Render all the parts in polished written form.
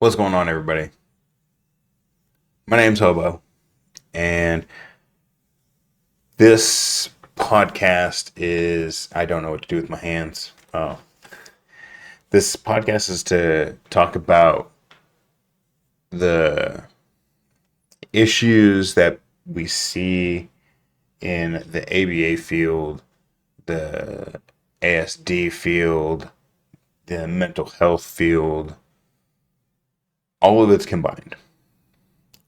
What's going on, everybody? My name's Hobo, and this podcast is I don't know what to do with my hands. This podcast is to talk about the issues that we see in the ABA field, the ASD field, the mental health field, all of it's combined.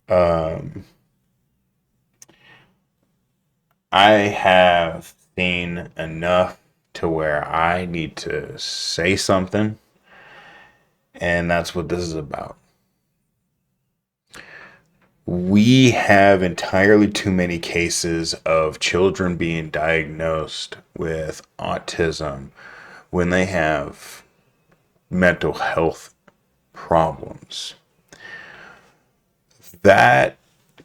Um, I have seen enough to where I need to say something, and that's what this is about. We have entirely too many cases of children being diagnosed with autism when they have mental health problems. That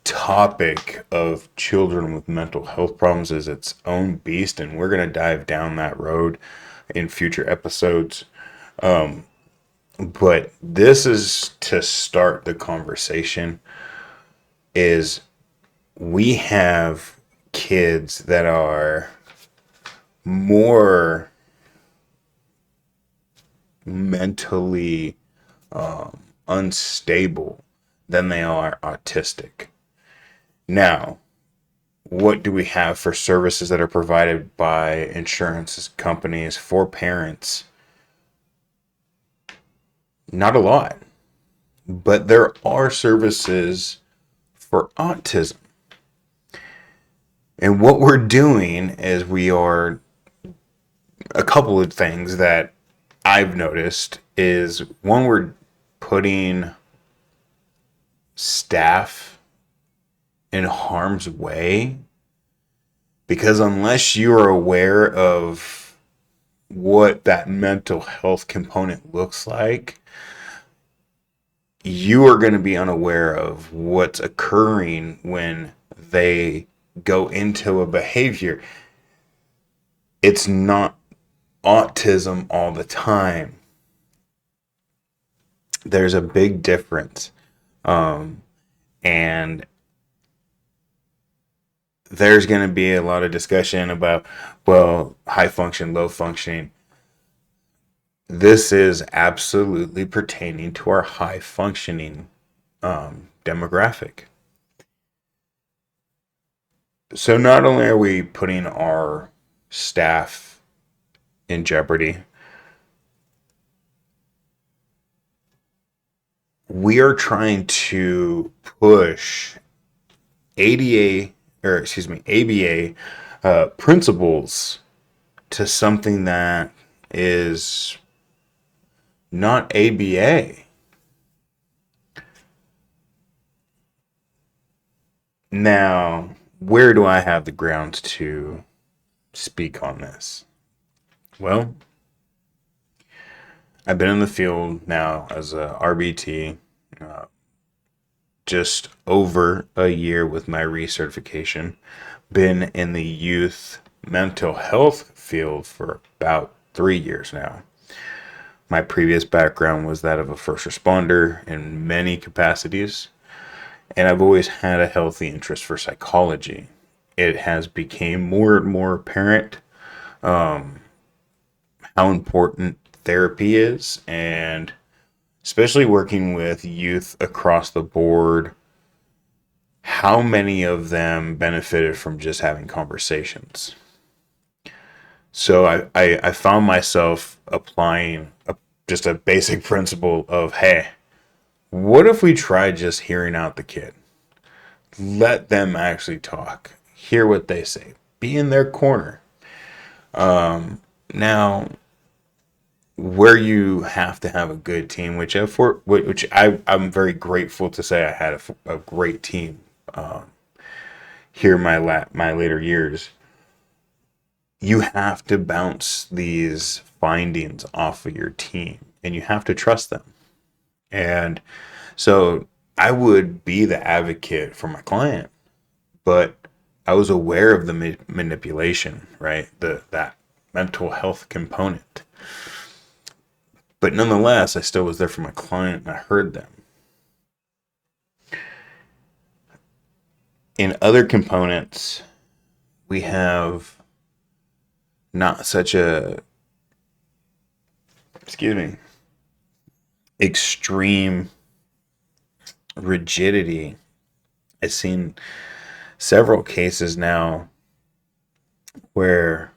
topic of children with mental health problems is its own beast, and we're going to dive down that road in future episodes. But this is to start the conversation is we have kids that are more mentally unstable than they are autistic. Now, what do we have for services that are provided by insurance companies for parents? Not a lot, but there are services for autism. And what we're doing is we are a couple of things that I've noticed is one, we're putting staff in harm's way because unless you are aware of what that mental health component looks like, you are going to be unaware of what's occurring when they go into a behavior. It's not autism all the time. There's a big difference. And there's going to be a lot of discussion about, well, high function, low functioning. This is absolutely pertaining to our high functioning demographic. So not only are we putting our staff in jeopardy, we are trying to push ABA principles to something that is not ABA. Now, where do I have the grounds to speak on this? Well, I've been in the field now as a RBT just over a year with my recertification. Been in the youth mental health field for about 3 years now. My previous background was that of a first responder in many capacities, and I've always had a healthy interest for psychology. It has become more and more apparent how important therapy is, and especially working with youth across the board, how many of them benefited from just having conversations. So I found myself applying just a basic principle of, hey, what if we try just hearing out the kid? Let them actually talk. Hear what they say. Be in their corner. Now, where you have to have a good team, I'm very grateful to say I had a great team here in my later years. You have to bounce these findings off of your team, and you have to trust them. And so I would be the advocate for my client, but I was aware of the manipulation, right? That mental health component. But nonetheless, I still was there for my client and I heard them. In other components, we have not such a, excuse me, extreme rigidity. I've seen several cases now where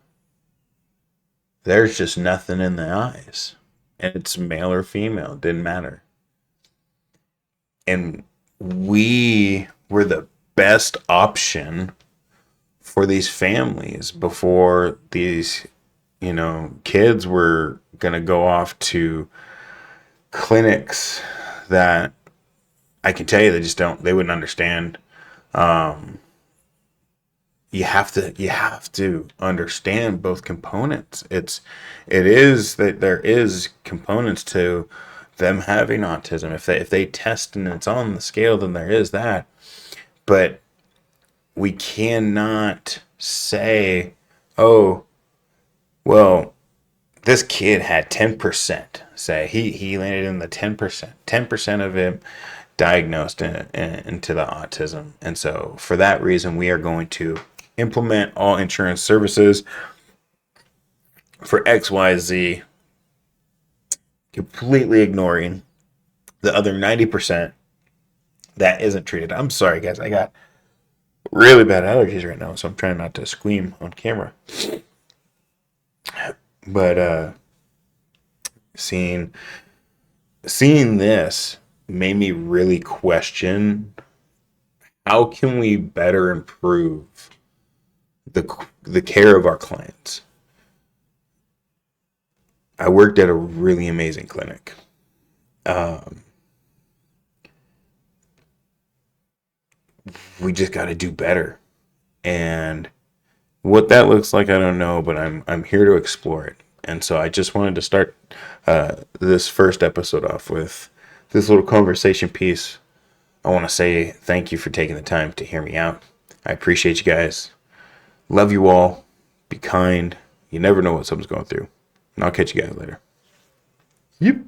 there's just nothing in the eyes, and it's male or female, didn't matter. And we were the best option for these families before these, kids were going to go off to clinics that I can tell you they wouldn't understand. You have to understand both components. It is that there is components to them having autism. If they test and it's on the scale, then there is that. But we cannot say, oh, well, this kid had 10%. Say he landed in the 10%. 10% of him diagnosed into the autism. And so for that reason, we are going to implement all insurance services for XYZ, completely ignoring the other 90% that isn't treated. I'm sorry, guys. I got really bad allergies right now, so I'm trying not to scream on camera. But seeing this made me really question, how can we better improve the care of our clients? I worked at a really amazing clinic. We just got to do better, and what that looks like, I don't know, but I'm here to explore it. And so I just wanted to start this first episode off with this little conversation piece. I want to say thank you for taking the time to hear me out. I appreciate you guys. Love you all. Be kind. You never know what someone's going through. And I'll catch you guys later. Yep.